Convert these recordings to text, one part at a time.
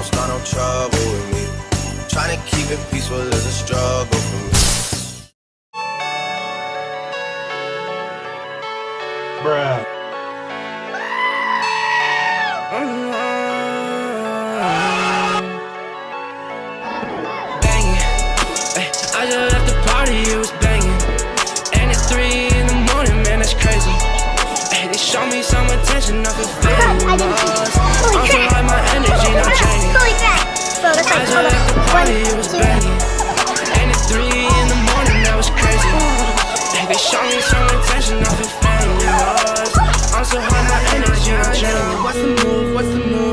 don't start no trouble with me. Trying to keep it peaceful is a struggle for me. Bruh. Banging. I just left the party, it was banging. And it's 3 in the morning, man, that's crazy. Hey, they show me some attention, I feel famous. I'm so high, my energy not draining. I just left the party, it was banging. And it's 3 in the morning, that was crazy. Hey, they show me some attention, I feel famous. I'm so high, my energy not draining. What's the move? What's the move?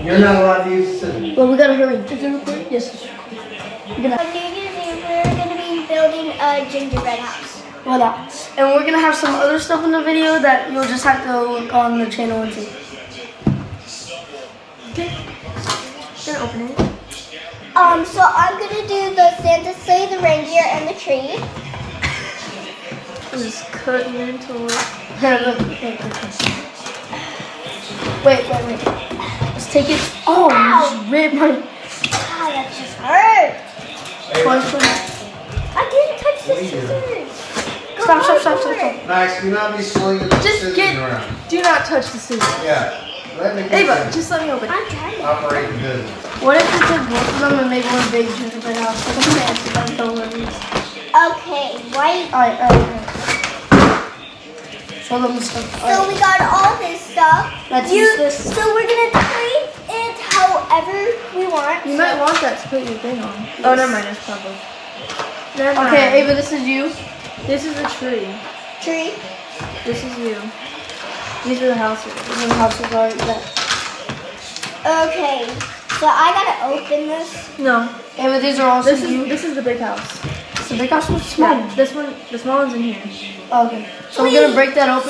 You're not allowed to use the scissors. Well, we gotta hurry. Is it recording? Yes, it's recording. We're going to be building a gingerbread house. Voila. And we're gonna have some other stuff in the video that you'll just have to look on the channel and see. Okay. Gonna open it. So I'm going to do the Santa sleigh, the reindeer, and the tree. I'm just cutting into it. Here, look. Wait. Let's take it. Oh, you just ripped my. God, that just hurt. I didn't touch the scissors. Stop. Max, do not be slinging the scissors around. Do not touch the scissors. Yeah. Let me Ava, just let me open it. I'm trying to. operate the business. What if we took both of them and make one big gingerbread house? Like a fancy bunch of these. Okay, white. Alright. Show them the stuff. So we got all this stuff. Let's use this. So we're going to decorate it however we want. You might want that to put your thing on. Yes. Oh, never mind. It's probably. Okay, Ava, this is you. This is the tree. Tree. This is you. These are the houses. And the houses are that. Okay, so I gotta open this. No. Ava, these are also you. This is the big house. It's the big house or small? Yeah, this one, the small one's in here. Okay. So we're gonna break that open.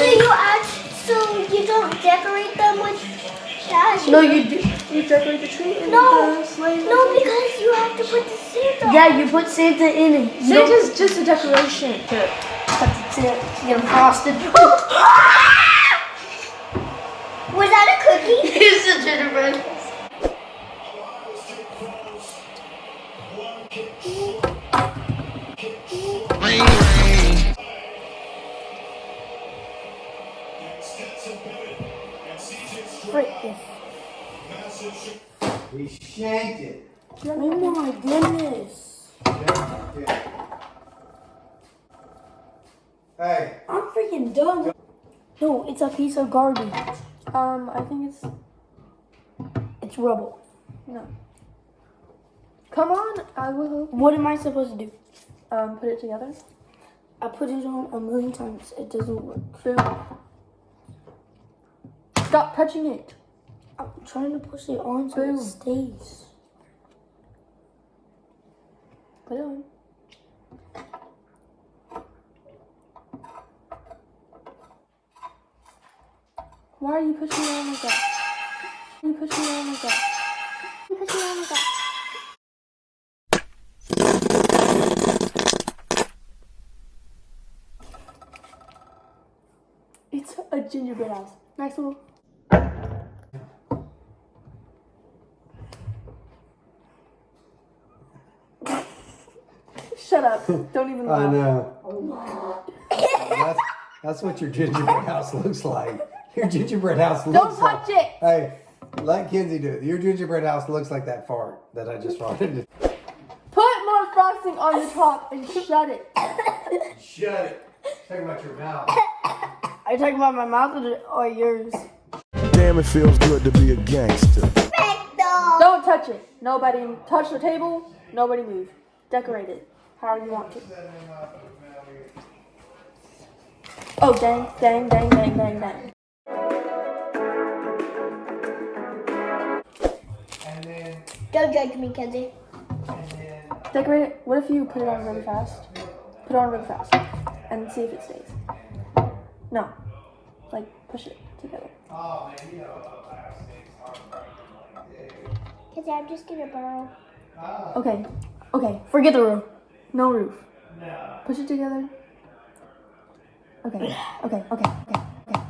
So you don't decorate them with trash? No, you do. You decorate the tree and No. the sleigh. No, because you have to put the Santa. Yeah, you put Santa in it. You don't- Santa's just a decoration. to get them frosted. Was that a cookie? It's a gingerbread. We shanked it. Oh my goodness. Yeah. Hey. I'm freaking done. No, it's a piece of garbage. I think It's rubble. no. Come on, I will. What am I supposed to do? Put it together. I put it on a million times. It doesn't work. Stop touching it. I'm trying to push it on so it stays. Put it on. Why are you pushing it on like that? Why are you pushing it on like that? Why are you pushing it on like that? It's a gingerbread house. Nice little. Shut up. Don't even laugh. I know. That's what your gingerbread house looks like. Your gingerbread house looks Don't touch it. Hey, let Kinsey do it. Your gingerbread house looks like that fart that I just farted. Put more frosting on the top and shut it. Shut it. Talk about your mouth. Are you talking about my mouth or yours? Damn, it feels good to be a gangster. Perfecto. Don't touch it. Nobody touch the table. Nobody move. Decorate it however you want to. Oh, dang, dang, dang, dang, dang, dang. And then, Don't judge me, Kenzie. and then. Decorate it. What if you put it on really fast? Put it on really fast and see if it stays. No, like push it together. Because I'm just gonna borrow. Okay, okay, forget the roof. No roof. Push it together. Okay, okay, okay, okay, okay.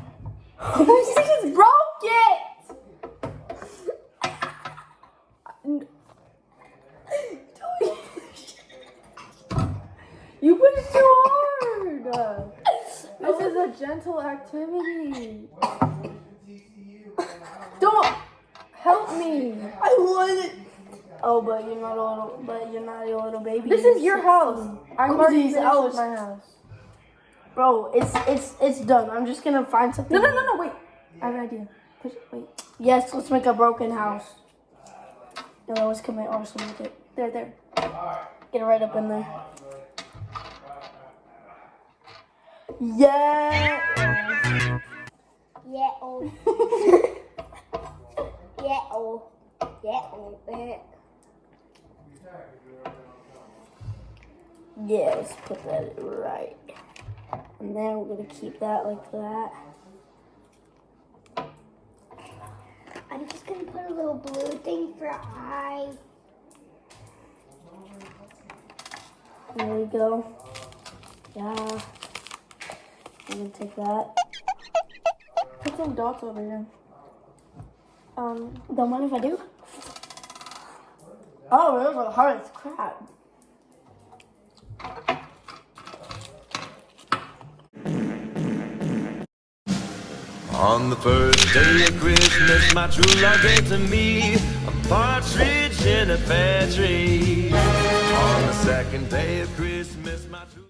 She just broke it! You pushed too hard! This is a gentle activity. Don't help me. I want it. Oh, but you're not a little baby. This is your house. I already these finished house. my house. Bro, it's done. I'm just gonna find something. No, wait. I have an idea. Push it, wait. Yes, let's make a broken house. No, let's commit also make it. There. Get it right up in there. Yeah. Yeah, oh. Yeah, oh. Yeah, oh. Yeah, let's put that right. And then we're gonna keep that like that. I'm just gonna put a little blue thing for eye. There we go. Yeah. I'm gonna take that. Put some dots over here. Don't mind if I do? Oh, those are hard as crap. On the first day of Christmas, my true love gave to me a partridge in a pear tree. On the second day of Christmas, my true